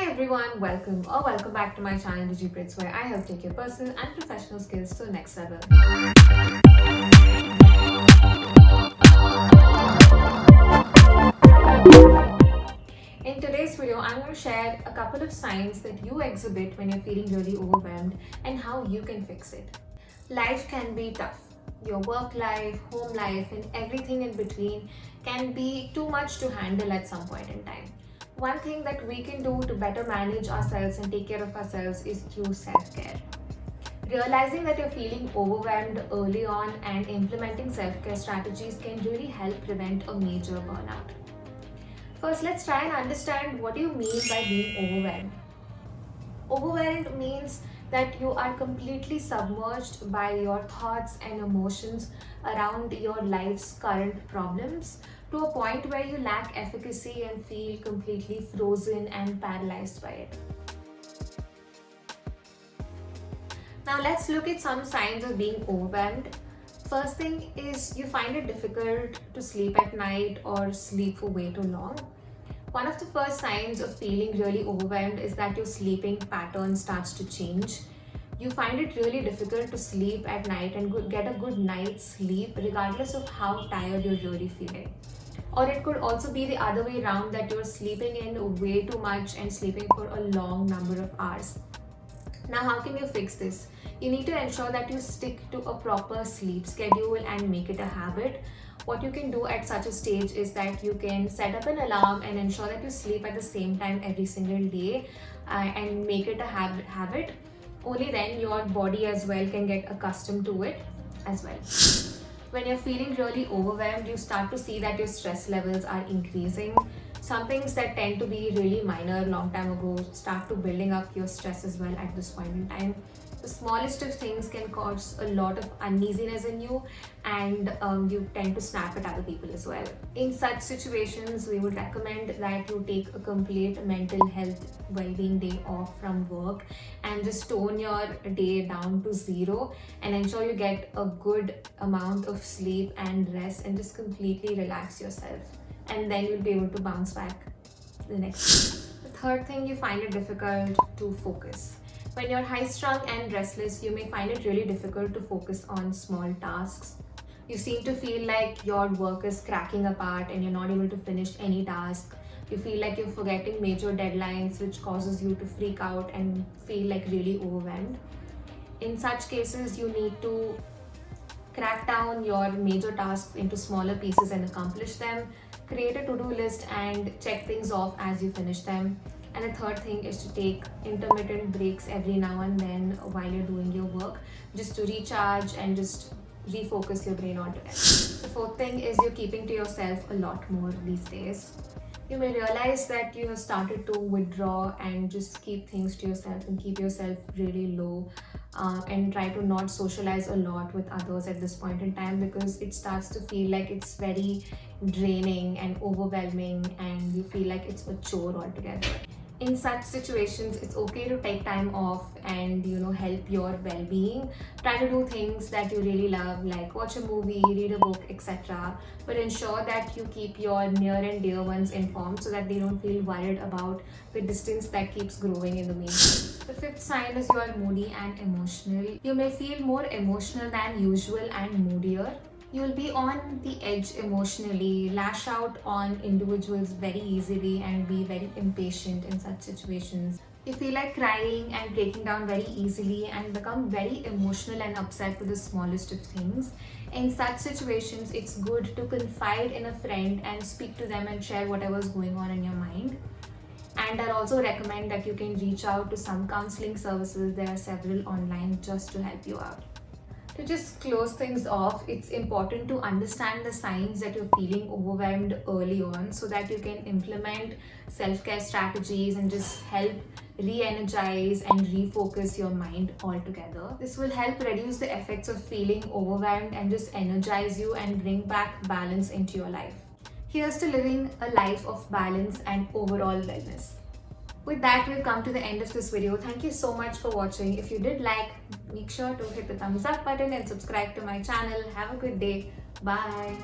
Hi everyone, welcome back to my channel DigiBrits, where I help take your personal and professional skills to the next level. In today's video, I'm going to share a couple of signs that you exhibit when you're feeling really overwhelmed and how you can fix it. Life can be tough. Your work life, home life, and everything in between can be too much to handle at some point in time. One thing that we can do to better manage ourselves and take care of ourselves is through self-care. Realizing that you're feeling overwhelmed early on and implementing self-care strategies can really help prevent a major burnout. First, let's try and understand what do you mean by being overwhelmed. Overwhelmed means that you are completely submerged by your thoughts and emotions around your life's current problems to a point where you lack efficacy and feel completely frozen and paralyzed by it. Now let's look at some signs of being overwhelmed. First thing is you find it difficult to sleep at night or sleep for way too long. One of the first signs of feeling really overwhelmed is that your sleeping pattern starts to change. You find it really difficult to sleep at night and get a good night's sleep regardless of how tired you're really feeling. Or it could also be the other way around, that you're sleeping in way too much and sleeping for a long number of hours. Now, how can you fix this? You need to ensure that you stick to a proper sleep schedule and make it a habit. What you can do at such a stage is that you can set up an alarm and ensure that you sleep at the same time every single day and make it a habit. Only then your body as well can get accustomed to it as well. When you're feeling really overwhelmed, you start to see that your stress levels are increasing. Some things that tend to be really minor long time ago start to building up your stress as well at this point in time. The smallest of things can cause a lot of uneasiness in you, and you tend to snap at other people as well. In such situations, we would recommend that you take a complete mental health well-being day off from work and just tone your day down to zero and ensure you get a good amount of sleep and rest and just completely relax yourself, and then you'll be able to bounce back the next day. The third thing, you find it difficult to focus. When you're high-strung and restless, you may find it really difficult to focus on small tasks. You seem to feel like your work is cracking apart and you're not able to finish any task. You feel like you're forgetting major deadlines, which causes you to freak out and feel like really overwhelmed. In such cases, you need to crack down your major tasks into smaller pieces and accomplish them. Create a to-do list and check things off as you finish them. And the third thing is to take intermittent breaks every now and then while you're doing your work, just to recharge and just refocus your brain altogether. The fourth thing is you're keeping to yourself a lot more these days. You may realize that you have started to withdraw and just keep things to yourself and keep yourself really low and try to not socialize a lot with others at this point in time, because it starts to feel like it's very draining and overwhelming and you feel like it's a chore altogether. In such situations, it's okay to take time off and help your well-being. Try to do things that you really love, like watch a movie, read a book, etc. But ensure that you keep your near and dear ones informed so that they don't feel worried about the distance that keeps growing in the meantime. The fifth sign is you are moody and emotional. You may feel more emotional than usual and moodier. You'll be on the edge emotionally, lash out on individuals very easily and be very impatient in such situations. You feel like crying and breaking down very easily and become very emotional and upset with the smallest of things. In such situations, it's good to confide in a friend and speak to them and share whatever's going on in your mind. And I'll also recommend that you can reach out to some counseling services. There are several online just to help you out. To just close things off, it's important to understand the signs that you're feeling overwhelmed early on so that you can implement self-care strategies and just help re-energize and refocus your mind altogether. This will help reduce the effects of feeling overwhelmed and just energize you and bring back balance into your life. Here's to living a life of balance and overall wellness. With that, we've come to the end of this video. Thank you so much for watching. If you did like, make sure to hit the thumbs up button and subscribe to my channel. Have a good day. Bye.